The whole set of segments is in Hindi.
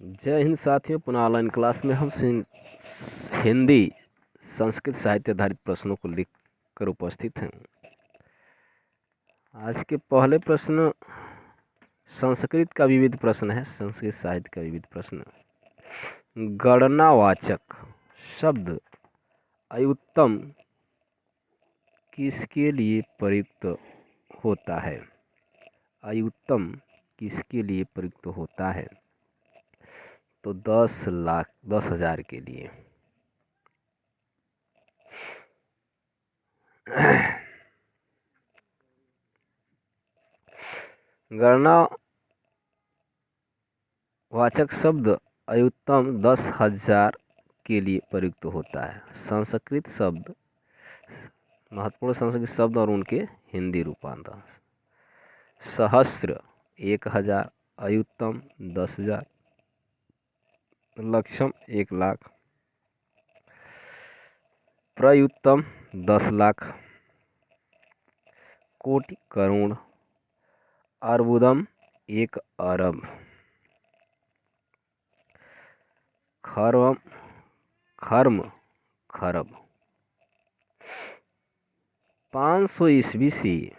जय हिंद साथियों। पुनः ऑनलाइन क्लास में हम हिंदी संस्कृत साहित्य आधारित प्रश्नों को लिखकर उपस्थित हैं। आज के पहले प्रश्न संस्कृत का विविध प्रश्न है। संस्कृत साहित्य का विविध प्रश्न। गणनावाचक शब्द अयुत्तम किसके लिए प्रयुक्त होता है? अयुत्तम किसके लिए प्रयुक्त होता है? तो 10,00,000 के लिए। गणनावाचक शब्द अयुत्तम 10,000 के लिए प्रयुक्त होता है। संस्कृत शब्द महत्वपूर्ण संस्कृत शब्द और उनके हिंदी रूपांतर। सहस्त्र 1,000, अयुत्तम 10,000, लक्षम 1,00,000, प्रयुत्तम 10,00,000, कोटि करोड़, अर्बुदम 1 अरब, खर्म खरब। 500 ईस्वी से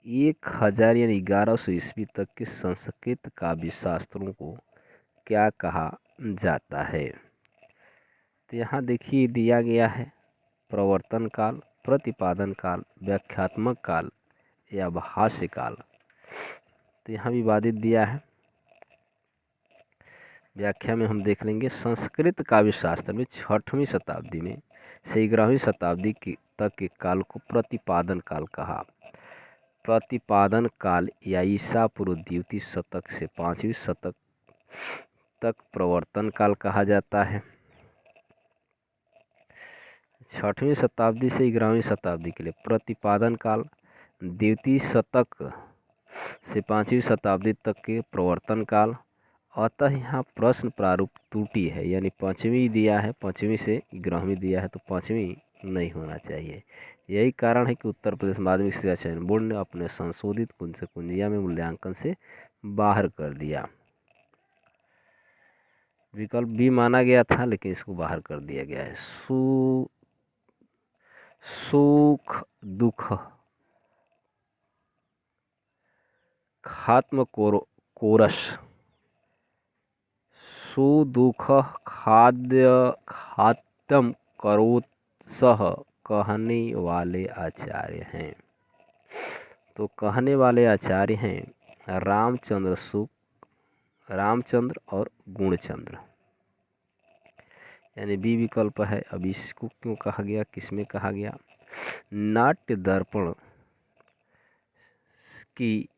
1,000 यानी 1100 ईस्वी तक के संस्कृत काव्य शास्त्रों को क्या कहा जाता है? तो यहाँ देखिए दिया गया है प्रवर्तन काल, प्रतिपादन काल, व्याख्यात्मक काल या भाष्य काल। तो यहाँ विवादित दिया है। व्याख्या में हम देख लेंगे। संस्कृत काव्य शास्त्र में 6वीं शताब्दी में से 11वीं शताब्दी तक के काल को प्रतिपादन काल कहा। प्रतिपादन काल या ईसा पूर्व द्वितीय शतक से 5वीं शतक तक प्रवर्तन काल कहा जाता है। 6वीं शताब्दी से 11वीं शताब्दी के लिए प्रतिपादन काल, द्वितीय शतक से 5वीं शताब्दी तक के प्रवर्तन काल। अतः यहाँ प्रश्न प्रारूप त्रुटि है, यानी 5वीं दिया है, 5वीं से 11वीं दिया है, तो 5वीं नहीं होना चाहिए। यही कारण है कि उत्तर प्रदेश माध्यमिक शिक्षा चयन बोर्ड ने अपने संशोधित कुंजिया में मूल्यांकन से बाहर कर दिया। विकल्प बी माना गया था, लेकिन इसको बाहर कर दिया गया है। सुख दुख खात्म कोरस, सुदुख खात्म करोत सह कहने वाले आचार्य हैं। तो कहने वाले आचार्य हैं रामचंद्र और गुणचंद्र, यानी बी विकल्प है। अब इसको क्यों कहा गया, किसमें कहा गया? नाट्य दर्पण की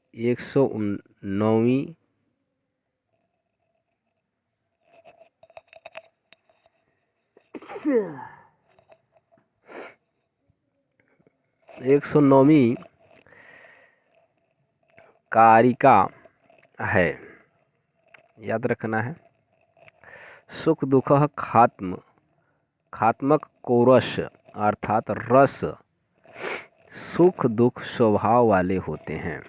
109वीं कारिका है, याद रखना है। सुख दुख खात्मक कोरस अर्थात रस सुख दुख स्वभाव वाले होते हैं।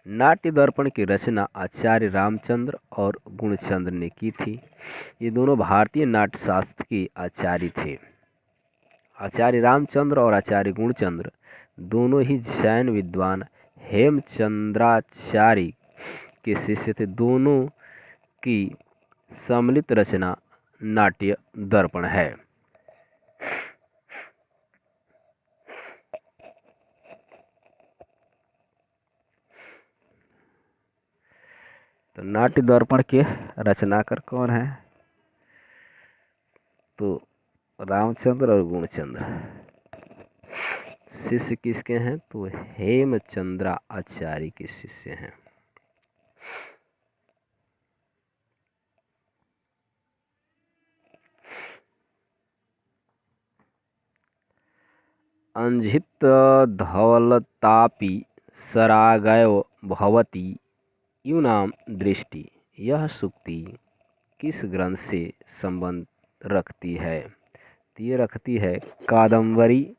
नाट्य दर्पण की रचना आचार्य रामचंद्र और गुणचंद्र ने की थी। ये दोनों भारतीय नाट्य शास्त्र के आचार्य थे। आचार्य रामचंद्र और आचार्य गुणचंद्र दोनों ही जैन विद्वान हेमचंद्राचार्य के शिष्य थे। दोनों की सम्मिलित रचना नाट्य दर्पण है। तो नाट्य दर्पण के रचनाकार कौन है? तो रामचंद्र और गुणचंद्र। शिष्य किसके हैं? तो हेमचंद्राचार्य के शिष्य हैं। अंजित धवलतापि सरागयो भवति यूनाम दृष्टि, यह सूक्ति किस ग्रंथ से संबंध रखती है? तो ये रखती है कादम्बरी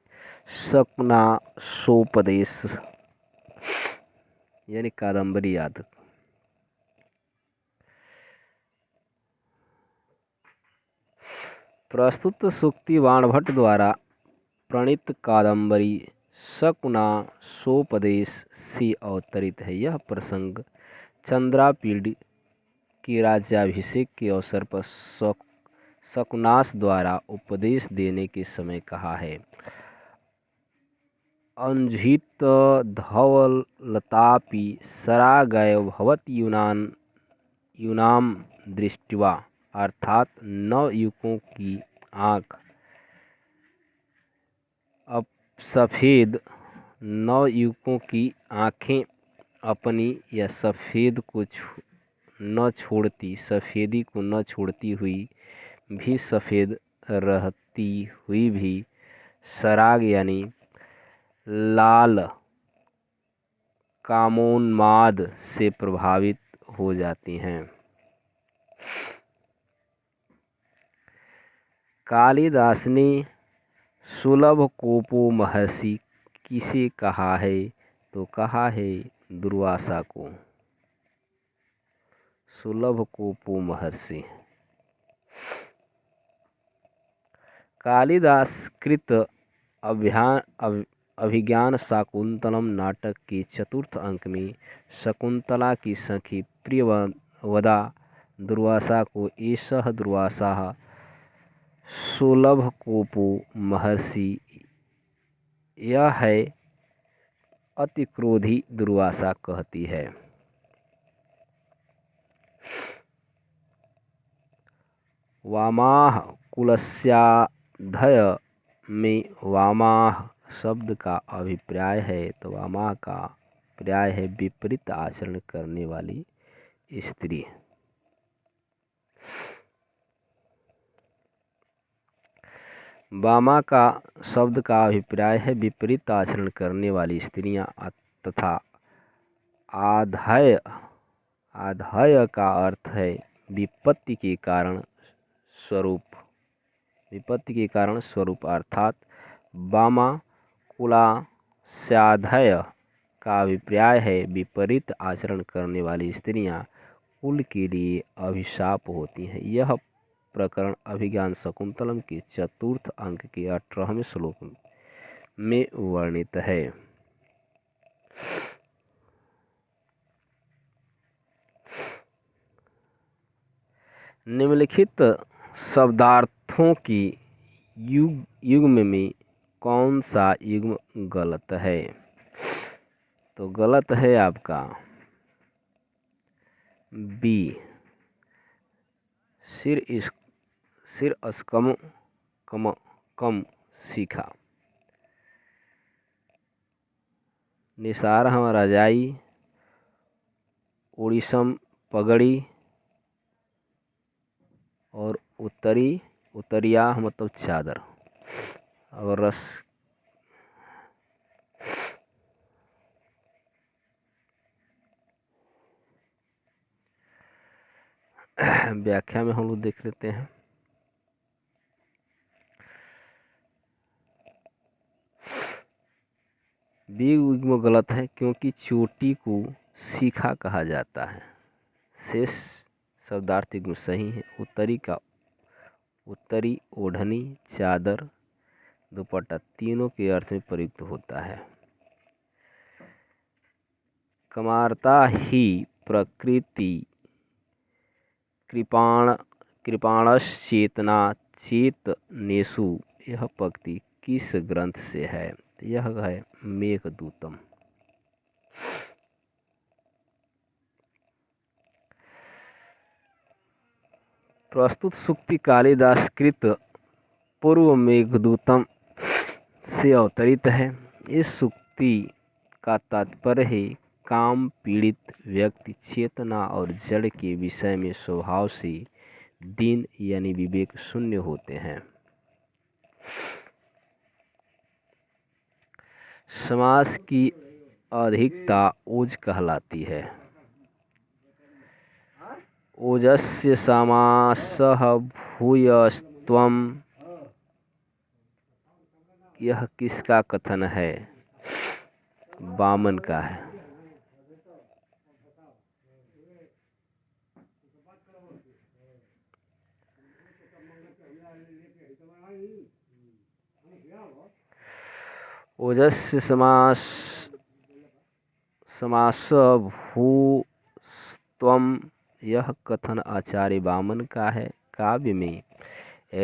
शकुनासोपदेश, यानी कादम्बरी आदि। प्रस्तुत सूक्ति बाणभट्ट द्वारा प्रणीत कादंबरी शकुना सोपदेश से अवतरित है। यह प्रसंग चंद्रापीड़ के राज्याभिषेक के अवसर पर शकुनास द्वारा उपदेश देने के समय कहा है। अंजित धवलतापि सरागय भवति यूनाम दृष्ट्वा, अर्थात नवयुवकों की आँख अब सफ़ेद नवयुवकों की आँखें अपनी या सफ़ेदी को न छोड़ती हुई भी सफ़ेद रहती हुई भी सराग यानी लाल कामोन्माद से प्रभावित हो जाती हैं। कालिदास ने सुलभ कोपो महर्षि किसे कहा है? तो कहा है दुर्वासा को। सुलभ कोपो महर्षि। कालिदास कृत अभिज्ञान शाकुंतलम नाटक के चतुर्थ अंक में शकुंतला की सखी प्रियवदा दुर्वासा को एषः दुर्वासा सुलभ कोपो महर्षि, यह है अति क्रोधी दुर्वासा कहती है। वामाह कुलस्याधय में वामाह शब्द का अभिप्राय है, तो वामाह का पर्याय है विपरीत आचरण करने वाली स्त्री। वामा का शब्द का अभिप्राय है विपरीत आचरण करने वाली स्त्रियां तथा आधय का अर्थ है विपत्ति के कारण स्वरूप अर्थात वामा कुलास्याधय का अभिप्राय है विपरीत आचरण करने वाली स्त्रियां कुल के लिए अभिशाप होती हैं। यह प्रकरण अभिज्ञान शाकुंतलम के चतुर्थ अंक के 18वें श्लोक में वर्णित है। निम्नलिखित शब्दार्थों की युग्म में कौन सा युग्म गलत है? तो गलत है आपका बी, सिर अस्कम कम सीखा। निसार हम रजाई, उड़ीसम पगड़ी और उतरिया मतलब चादर। और व्याख्या में हम लोग देख लेते हैं। बी युग्म गलत है क्योंकि चोटी को सीखा कहा जाता है। शेष शब्दार्थ युग्म सही है। उत्तरी, ओढ़नी, चादर, दुपट्टा तीनों के अर्थ में प्रयुक्त होता है। कमारता ही प्रकृति कृपाणश्चेतना चेतनेषु, यह पंक्ति किस ग्रंथ से है? यह है मेघदूतम। प्रस्तुत सूक्ति कालिदास कृत पूर्व मेघदूतम से अवतरित है। इस सूक्ति का तात्पर्य है काम पीड़ित व्यक्ति चेतना और जड़ के विषय में स्वभाव से दीन यानी विवेक शून्य होते हैं। समास की अधिकता ओज कहलाती है। ओजस्य समासः भूयस्त्वम्, यह किसका कथन है? वामन का है। ओजस्य समास भूस्त्वम, यह कथन आचार्य वामन का है। काव्य में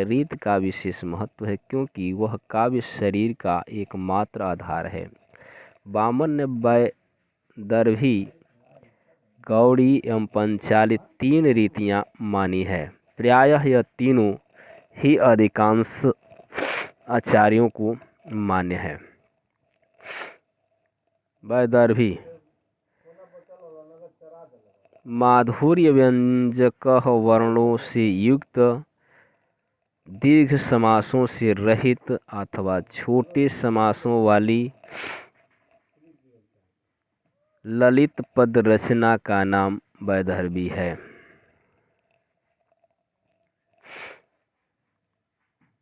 रीत का विशेष महत्व है, क्योंकि वह काव्य शरीर का एकमात्र आधार है। वामन ने वैदर्भी, गौड़ी एवं पंचाली 3 रीतियां मानी है। प्रायः यह तीनों ही अधिकांश आचार्यों को मान्य है। वैदर्भी माधुर्य व्यंजक वर्णों से युक्त, दीर्घ समासों से रहित अथवा छोटे समासों वाली ललित पद रचना का नाम वैदर्भी है।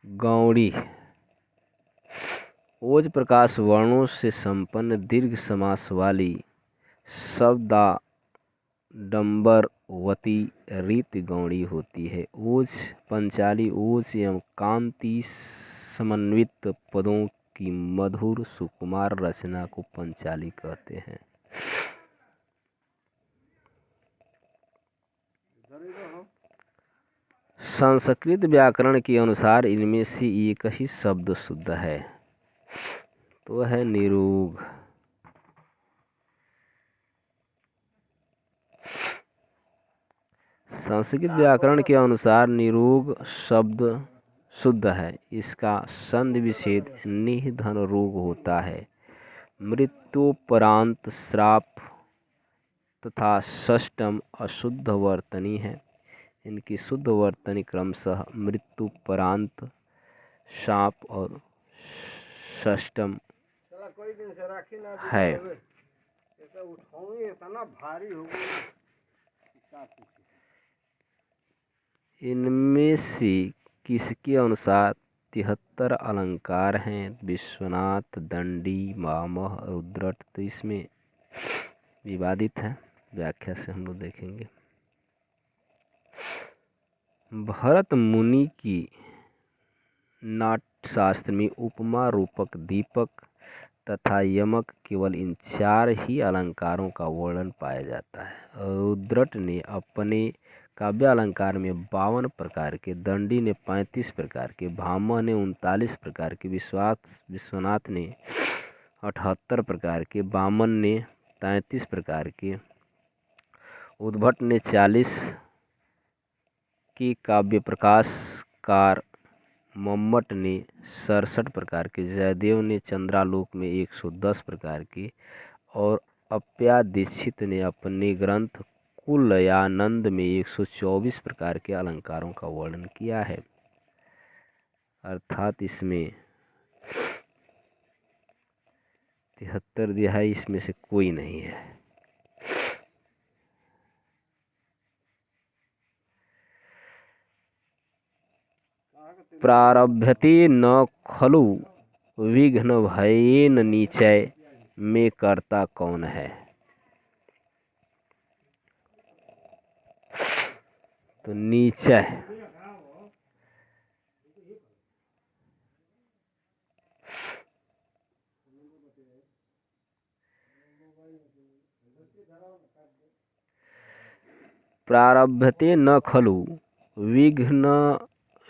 गौड़ी ओज प्रकाश वर्णों से संपन्न दीर्घ समास वाली शब्दाडंबरवती रीत गौड़ी होती है। ओज पंचाली ओज एवं कांति समन्वित पदों की मधुर सुकुमार रचना को पंचाली कहते हैं। संस्कृत व्याकरण के अनुसार इनमें से एक ही शब्द शुद्ध है, तो है निरूग। संस्कृत व्याकरण के अनुसार निरूग शब्द शुद्ध है। इसका संधि विच्छेद निधन रोग होता है। मृत्युपरांत श्राप तथा षष्टम अशुद्ध वर्तनी है। इनकी शुद्ध वर्तनी क्रमशः मृत्युपरांत, शाप और षष्टम है। इनमें से किसके अनुसार 73 अलंकार हैं? विश्वनाथ, दंडी, मामह, रुद्रट। तो इसमें विवादित है, व्याख्या से हम लोग देखेंगे। भरत मुनि की नाट्यशास्त्र में उपमा, रूपक, दीपक तथा यमक केवल इन 4 ही अलंकारों का वर्णन पाया जाता है। रुद्रट ने अपने काव्य अलंकार में 52 प्रकार के, दंडी ने 35 प्रकार के, भामह ने 39 प्रकार के, विश्वनाथ ने 78 प्रकार के, वामन ने 33 प्रकार के, उद्भट ने 40 की, काव्य प्रकाशकार मम्मट ने 67 प्रकार के, जयदेव ने चंद्रालोक में 110 प्रकार के और अप्पया दीक्षित ने अपने ग्रंथ कुलयानंद में 124 प्रकार के अलंकारों का वर्णन किया है। अर्थात इसमें 73 दिया है, इसमें से कोई नहीं है। प्रारभ्यते न खलु विघ्न भयेन निचय में कर्ता कौन है? तो निचय प्रारभ्यते न खलु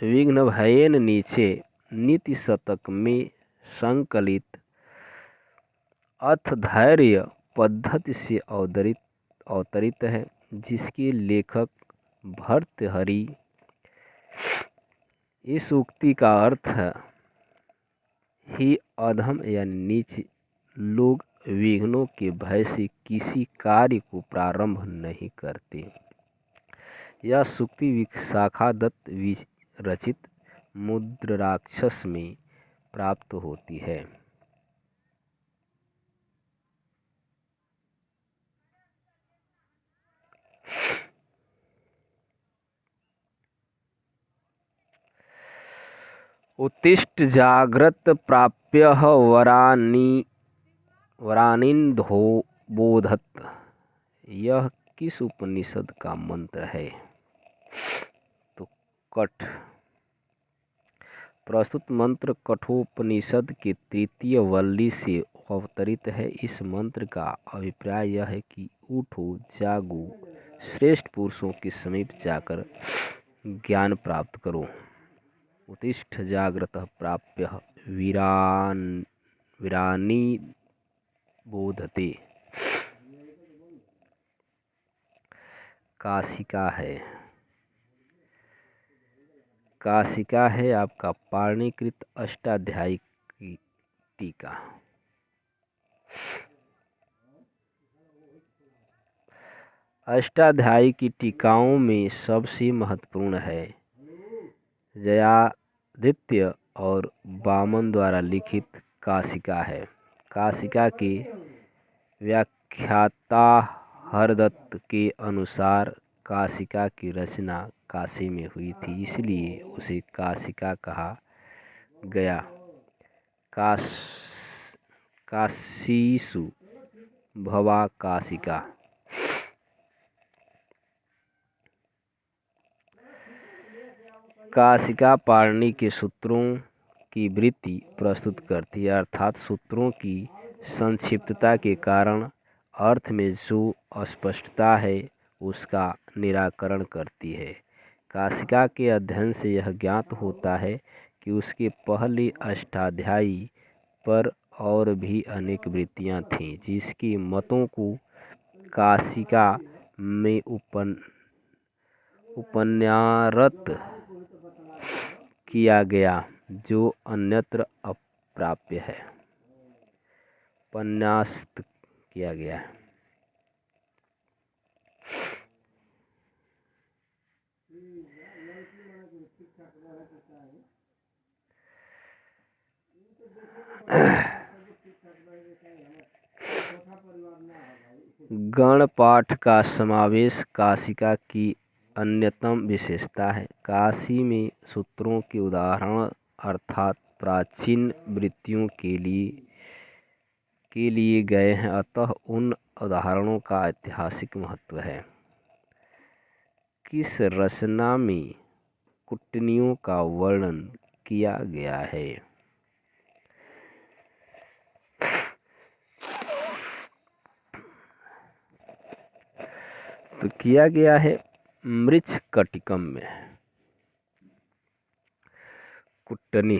विघ्न भयेन नीचे नीति शतक में संकलित अथ धैर्य पद्धति से अवतरित है, जिसके लेखक भर्तृहरि। इस उक्ति का अर्थ ही अधम या नीच लोग विघ्नों के भय से किसी कार्य को प्रारंभ नहीं करते। यह सूक्ति विशाखादत्त विरचित मुद्राक्षस में प्राप्त होती है। उत्तिष्ठ जाग्रत प्राप्य वरानिन्धो बोधत। यह किस उपनिषद का मंत्र है? तो कठ। प्रस्तुत मंत्र कठोपनिषद के तृतीय वल्ली से अवतरित है। इस मंत्र का अभिप्राय यह है कि उठो, जागो, श्रेष्ठ पुरुषों के समीप जाकर ज्ञान प्राप्त करो। उत्तिष्ठ जाग्रतः प्राप्य वीरानी बोधते। काशिका है आपका पाणिकृत अष्टाध्यायी की टीका। अष्टाध्यायी की टीकाओं में सबसे महत्वपूर्ण है जयादित्य और वामन द्वारा लिखित काशिका है। काशिका के व्याख्याता हरदत्त के अनुसार काशिका की रचना काशी में हुई थी, इसलिए उसे काशिका कहा गया। काशीषु भवा काशिका। काशिका पाणिनि के सूत्रों की वृत्ति प्रस्तुत करती है, अर्थात सूत्रों की संक्षिप्तता के कारण अर्थ में जो अस्पष्टता है उसका निराकरण करती है। काशिका के अध्ययन से यह ज्ञात होता है कि उसके पहले अष्टाध्यायी पर और भी अनेक वृत्तियां थीं, जिसके मतों को काशिका में उपन्यारत किया गया, जो अन्यत्र अप्राप्य है। उपन्यास्त किया गया है। गणपाठ का समावेश काशिका की अन्यतम विशेषता है। काशी में सूत्रों के उदाहरण अर्थात प्राचीन वृत्तियों के लिए गए हैं, अतः उन उदाहरणों का ऐतिहासिक महत्व है। किस रचना में कुटनियों का वर्णन किया गया है? तो किया गया है मृच्छकटिकम में। कुटनी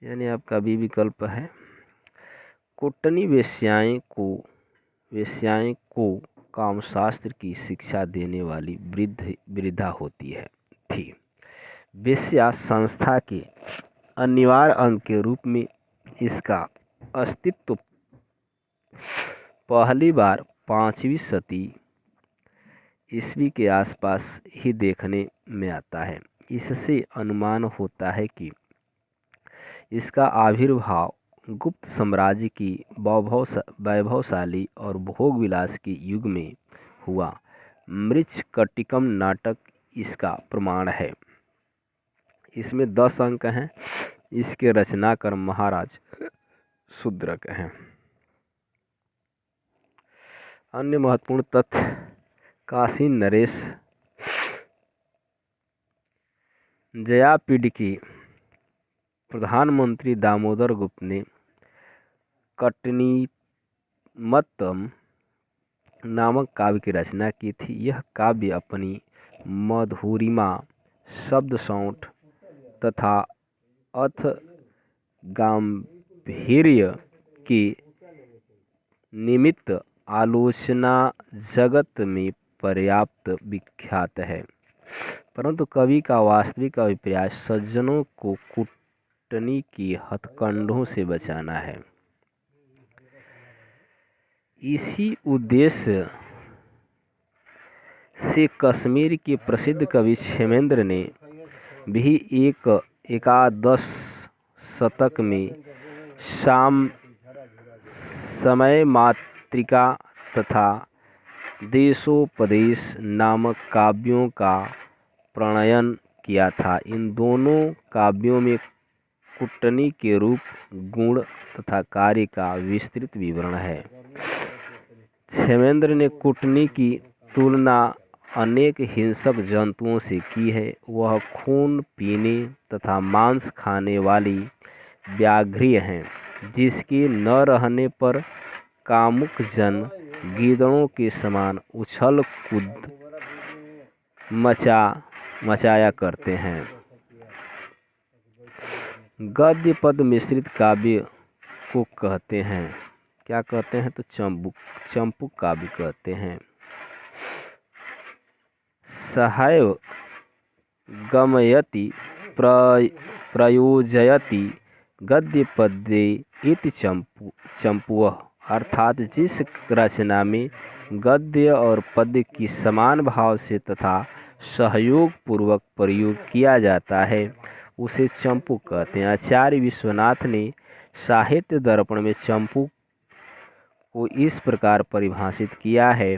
यानी आपका बी विकल्प है। कुटनी वेश्याएं को कामशास्त्र की शिक्षा देने वाली वृद्धा होती थी। वेश्या संस्था के अनिवार्य अंग के रूप में इसका अस्तित्व पहली बार 5वीं शती ईस्वी के आसपास ही देखने में आता है। इससे अनुमान होता है कि इसका आविर्भाव गुप्त साम्राज्य की वैभवशाली और भोग विलास के युग में हुआ। मृच्छकटिकम नाटक इसका प्रमाण है। इसमें 10 अंक हैं। इसके रचनाकार महाराज शूद्रक हैं। अन्य महत्वपूर्ण तथ्य: काशी नरेश जयापीड़ की प्रधानमंत्री दामोदर गुप्त ने कटनीमत्तम नामक काव्य की रचना की थी। यह काव्य अपनी मधुरिमा, शब्द सौंठ तथा गांभीर्य के निमित्त आलोचना जगत में पर्याप्त विख्यात है, परंतु कवि का वास्तविक अभिप्राय सज्जनों को कुटनी की हथकंडों से बचाना है। इसी उद्देश्य से कश्मीर के प्रसिद्ध कवि क्षेमेंद्र ने भी एकादश शतक में समय मातृका तथा देशोपदेश नामक काव्यों का प्रणयन किया था। इन दोनों काव्यों में कुटनी के रूप, गुण तथा कार्य का विस्तृत विवरण है। क्षेमेंद्र ने कुटनी की तुलना अनेक हिंसक जंतुओं से की है। वह खून पीने तथा मांस खाने वाली व्याघ्र हैं, जिसके न रहने पर कामुक जन गीदड़ों के समान उछल कूद मचाया करते हैं। गद्य पद मिश्रित काव्य को कहते हैं। क्या कहते हैं? तो चंपू काव्य कहते हैं। सहैव गमयति प्रयोजयति गद्य पद्ये इति चंपूः, अर्थात जिस रचना में गद्य और पद्य की समान भाव से तथा सहयोग पूर्वक प्रयोग किया जाता है उसे चंपू कहते हैं। आचार्य विश्वनाथ ने साहित्य दर्पण में चंपू को इस प्रकार परिभाषित किया है: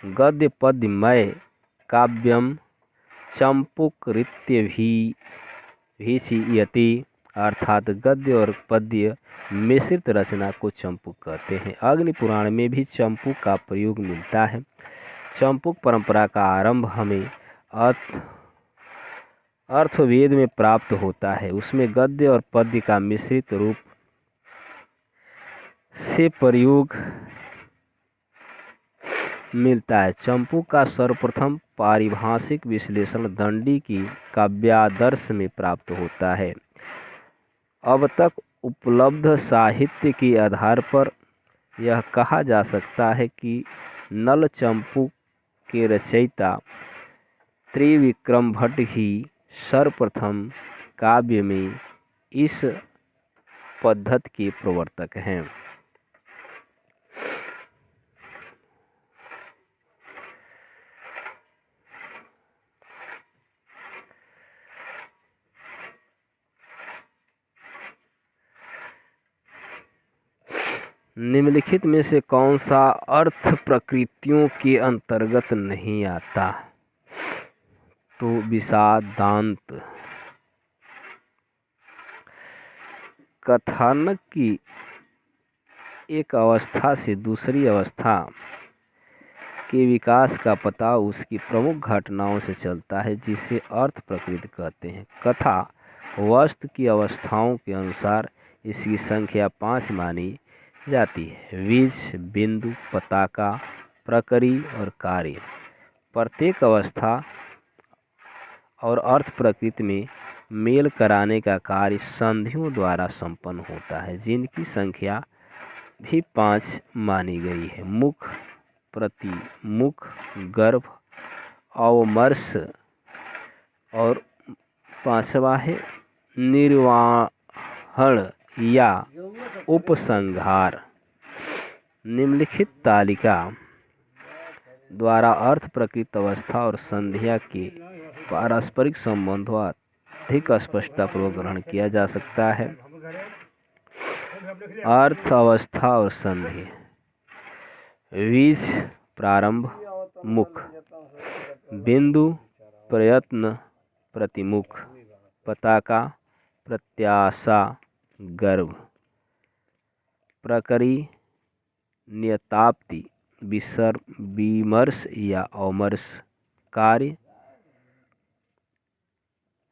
गद्य पद्यमय काव्यम चंपूकृत्यभिधीयते, अर्थात गद्य और पद्य मिश्रित रचना को चंपू कहते हैं। अग्नि पुराण में भी चंपू का प्रयोग मिलता है। चंपूक परंपरा का आरंभ हमें अर्थवेद में प्राप्त होता है। उसमें गद्य और पद्य का मिश्रित रूप से प्रयोग मिलता है। चंपू का सर्वप्रथम पारिभाषिक विश्लेषण दंडी की काव्यादर्श में प्राप्त होता है। अब तक उपलब्ध साहित्य के आधार पर यह कहा जा सकता है कि नल चंपू के रचयिता त्रिविक्रम भट्ट ही सर्वप्रथम काव्य में इस पद्धति के प्रवर्तक हैं। निम्नलिखित में से कौन सा अर्थ प्रकृतियों के अंतर्गत नहीं आता? तो विषादांत। कथानक की एक अवस्था से दूसरी अवस्था के विकास का पता उसकी प्रमुख घटनाओं से चलता है, जिसे अर्थ प्रकृति कहते हैं। कथा वस्तु की अवस्थाओं के अनुसार इसकी संख्या 5 मानी जाती है: बीज, बिंदु, पताका, प्रकरी और कार्य। प्रत्येक अवस्था और अर्थ प्रकृति में मेल कराने का कार्य संधियों द्वारा संपन्न होता है, जिनकी संख्या भी 5 मानी गई है: मुख, प्रतिमुख, गर्भ, अवमर्श और 5वां है निर्वाहण या उपसंहार। निम्नलिखित तालिका द्वारा अर्थ प्रकृति अवस्था और संध्या के पारस्परिक संबंधों अधिक स्पष्टतापूर्वक ग्रहण किया जा सकता है। अर्थ, अवस्था और संधि। बीज प्रारंभ, मुख; बिंदु प्रयत्न, प्रतिमुख; पताका प्रत्याशा, गर्भ; प्रकरी नियताप्ति, विमर्श या अवमर्श; कार्य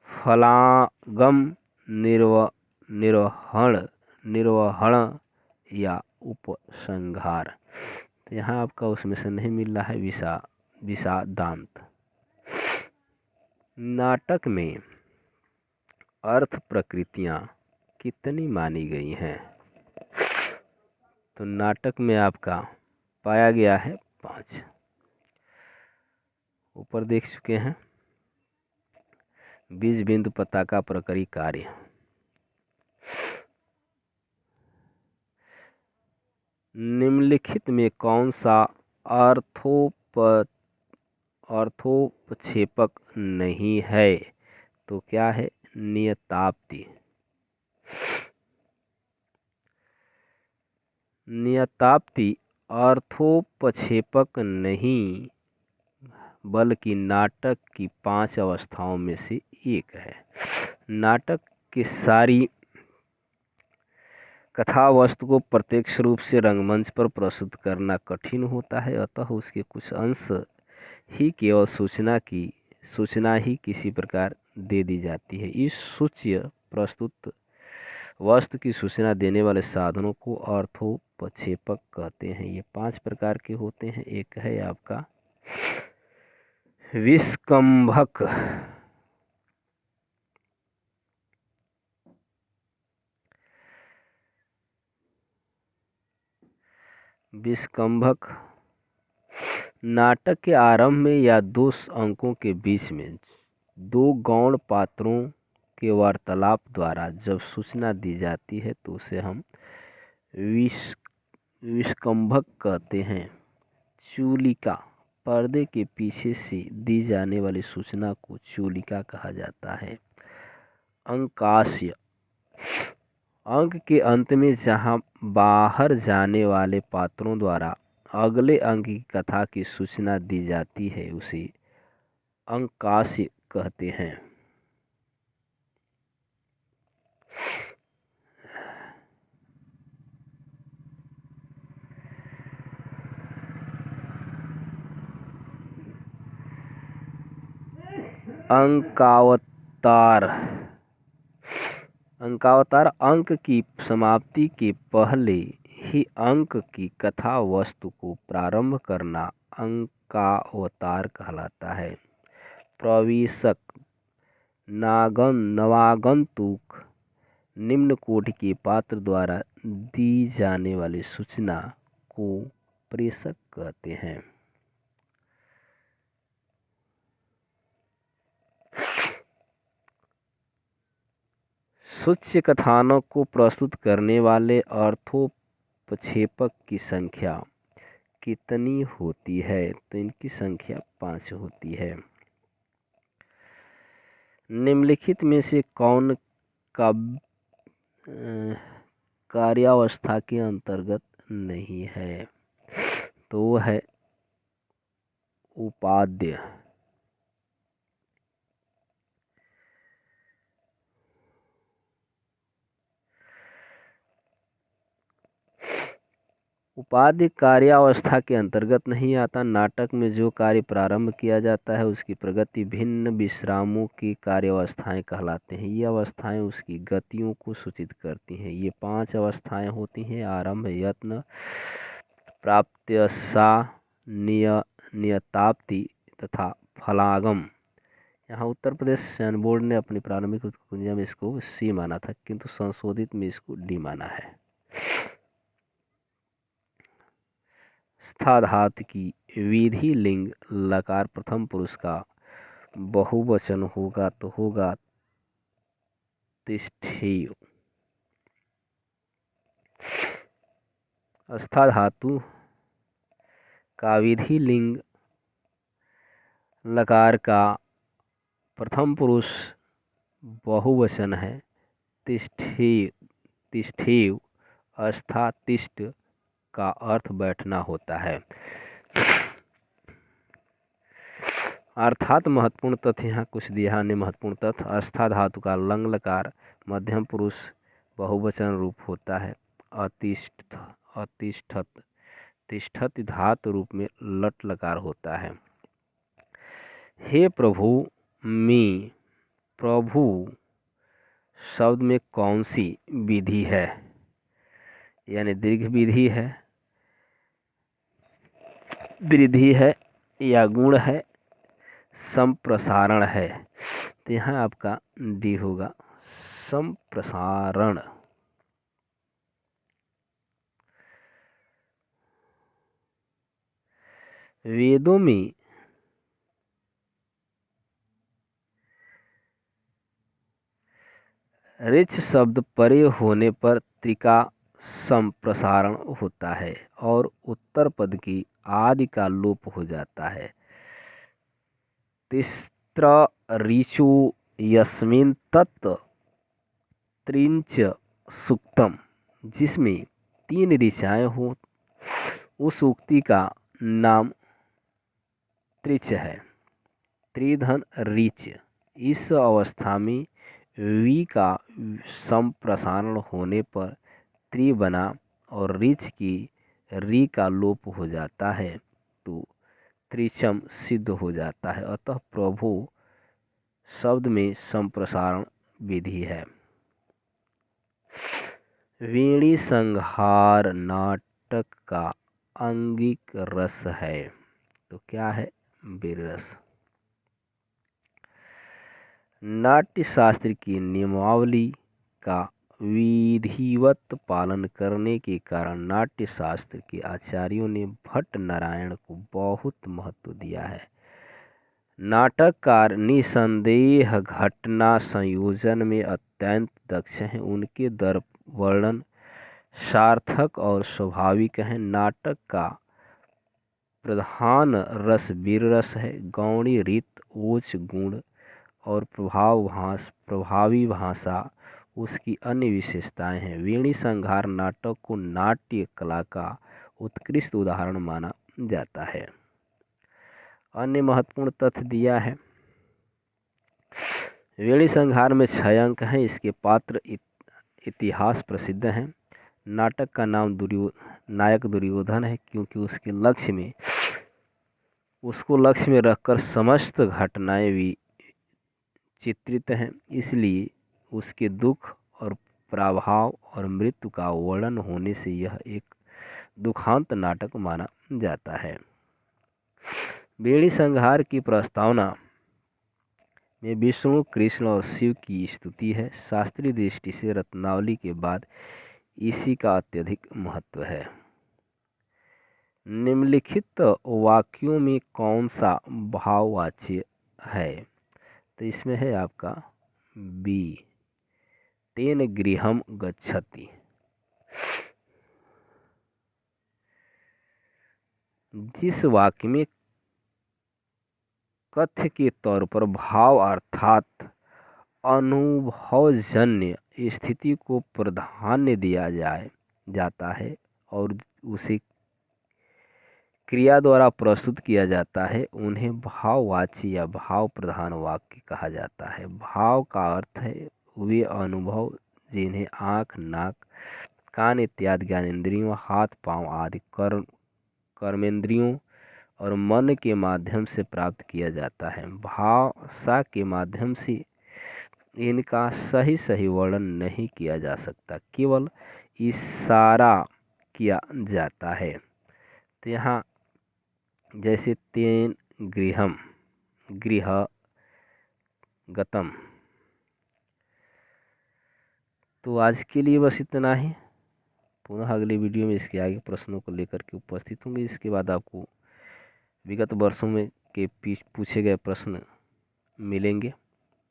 फलागम, निर्वहण या उपसंहार। तो यहाँ आपका उसमें से नहीं मिल रहा है विषादांत। नाटक में अर्थ प्रकृतियाँ कितनी मानी गई हैं? तो नाटक में आपका पाया गया है 5। ऊपर देख चुके हैं: बीज, बिंदु, पताका, प्रकरी, कार्य। निम्नलिखित में कौन सा अर्थोपक्षेपक नहीं है? तो क्या है? नियताप्ति। नियताप्ति अर्थोपक्षेपक नहीं, बल्कि नाटक की 5 अवस्थाओं में से एक है। नाटक के सारी कथा वस्तु को प्रत्यक्ष रूप से रंगमंच पर प्रस्तुत करना कठिन होता है, अतः उसके कुछ अंश ही केवल सूचना ही किसी प्रकार दे दी जाती है। इस सूच्य प्रस्तुत वस्तु की सूचना देने वाले साधनों को अर्थोपक्षेपक कहते हैं। ये 5 प्रकार के होते हैं। एक है आपका विस्कंभक। विस्कंभक नाटक के आरंभ में या 2 अंकों के बीच में 2 गौण पात्रों के वार्तालाप द्वारा जब सूचना दी जाती है तो उसे हम विस्कंभक कहते हैं। चूलिका पर्दे के पीछे से दी जाने वाली सूचना को चूलिका कहा जाता है। अंकास्य अंक के अंत में जहां बाहर जाने वाले पात्रों द्वारा अगले अंक की कथा की सूचना दी जाती है उसे अंकास्य कहते हैं। अंकावतार अंक की समाप्ति के पहले ही अंक की कथा वस्तु को प्रारंभ करना अंकावतार कहलाता है। प्रवेशक नवागंतुक निम्न कोटि के पात्र द्वारा दी जाने वाली सूचना को प्रेषक कहते हैं। सूच्य कथानों को प्रस्तुत करने वाले अर्थोपक्षेपक की संख्या कितनी होती है? तो इनकी संख्या 5 होती है। निम्नलिखित में से कौन का कार्यावस्था के अंतर्गत नहीं है? तो वो है उपाद्य। उपाधि कार्यावस्था के अंतर्गत नहीं आता। नाटक में जो कार्य प्रारंभ किया जाता है उसकी प्रगति भिन्न विश्रामों की कार्यावस्थाएं कहलाते हैं। ये अवस्थाएं उसकी गतियों को सूचित करती हैं। ये 5 अवस्थाएं होती हैं: आरंभ, यत्न, प्राप्त्यसा, नियताप्ति तथा फलागम। यहाँ उत्तर प्रदेश चयन बोर्ड ने अपनी प्रारंभिक उत्कुंजा में इसको C माना था, किंतु संशोधित में इसको D माना है। स्था धातु की विधि लिंग लकार प्रथम पुरुष का बहुवचन होगा तो होगा तिष्ठेय। स्था धातु का विधि लिंग लकार का प्रथम पुरुष बहुवचन है तिष्ठेय। स्था तिष्ठ का अर्थ बैठना होता है। अर्थात महत्वपूर्ण तथ्य यहाँ कुछ दिया है। महत्वपूर्ण तथ्य: स्था धातु का लंग लकार मध्यम पुरुष बहुवचन रूप होता है। तिष्ठत धातु रूप में लट लकार होता है। हे प्रभु में प्रभु शब्द में कौन सी विधि है? यानी दीर्घ विधि है, वृद्धि है या गुण है, संप्रसारण है? तो यहाँ आपका डी होगा, संप्रसारण। वेदों में ऋच शब्द परे होने पर त्रिका संप्रसारण होता है और उत्तर पद की आदि का लोप हो जाता है। तिस्त्र ऋचु यस्मिन् तत् त्रिंच सूक्तम, जिसमें 3 ऋचाएं हो उस उक्ति का नाम त्रिच है। त्रिधन ऋच। इस अवस्था में वी का संप्रसारण होने पर त्री बना और ऋच की री का लोप हो जाता है तो त्रिचम सिद्ध हो जाता है। अतः प्रभु शब्द में संप्रसारण विधि है। वीणी संहार नाटक का अंगिक रस है। तो क्या है? वीर रस। नाट्य शास्त्र की नियमावली का विधिवत पालन करने के कारण नाट्य शास्त्र के आचार्यों ने भट्ट नारायण को बहुत महत्व दिया है। नाटककार निसंदेह घटना संयोजन में अत्यंत दक्ष हैं। उनके दर्प वर्णन सार्थक और स्वाभाविक है। नाटक का प्रधान रस वीर रस है। गौणी रीत, ओज गुण और प्रभावी भाषा उसकी अन्य विशेषताएं हैं। वीणी संहार नाटक को नाट्य कला का उत्कृष्ट उदाहरण माना जाता है। अन्य महत्वपूर्ण तथ्य दिया है। वीणी संहार में 6 अंक हैं। इसके पात्र इतिहास प्रसिद्ध हैं। नाटक का नाम नायक दुर्योधन है क्योंकि उसको लक्ष्य में रखकर समस्त घटनाएं भी चित्रित हैं। इसलिए उसके दुख और प्रभाव और मृत्यु का वर्णन होने से यह एक दुखांत नाटक माना जाता है। वीणी संहार की प्रस्तावना में विष्णु, कृष्ण और शिव की स्तुति है। शास्त्रीय दृष्टि से रत्नावली के बाद इसी का अत्यधिक महत्व है। निम्नलिखित वाक्यों में कौन सा भाववाच्य है? तो इसमें है आपका बी, तेन गृहम गच्छति। जिस वाक्य में कथ्य के तौर पर भाव अर्थात अनुभवजन्य स्थिति को प्राधान्य दिया जाता है और उसे क्रिया द्वारा प्रस्तुत किया जाता है, उन्हें भाववाची या भाव प्रधान वाक्य कहा जाता है। भाव का अर्थ है वे अनुभव जिन्हें आँख, नाक, कान इत्यादि ज्ञानेंद्रियों, हाथ, पांव आदि कर्मेंद्रियों और मन के माध्यम से प्राप्त किया जाता है। भाषा के माध्यम से इनका सही वर्णन नहीं किया जा सकता, केवल इशारा किया जाता है। तो यहाँ जैसे तेन गृहम, गृह गतम। तो आज के लिए बस इतना ही। पुनः अगले वीडियो में इसके आगे प्रश्नों को लेकर के उपस्थित होंगे। इसके बाद आपको विगत वर्षों में के पूछे गए प्रश्न मिलेंगे।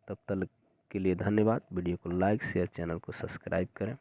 तब तक के लिए धन्यवाद। वीडियो को लाइक, शेयर, चैनल को सब्सक्राइब करें।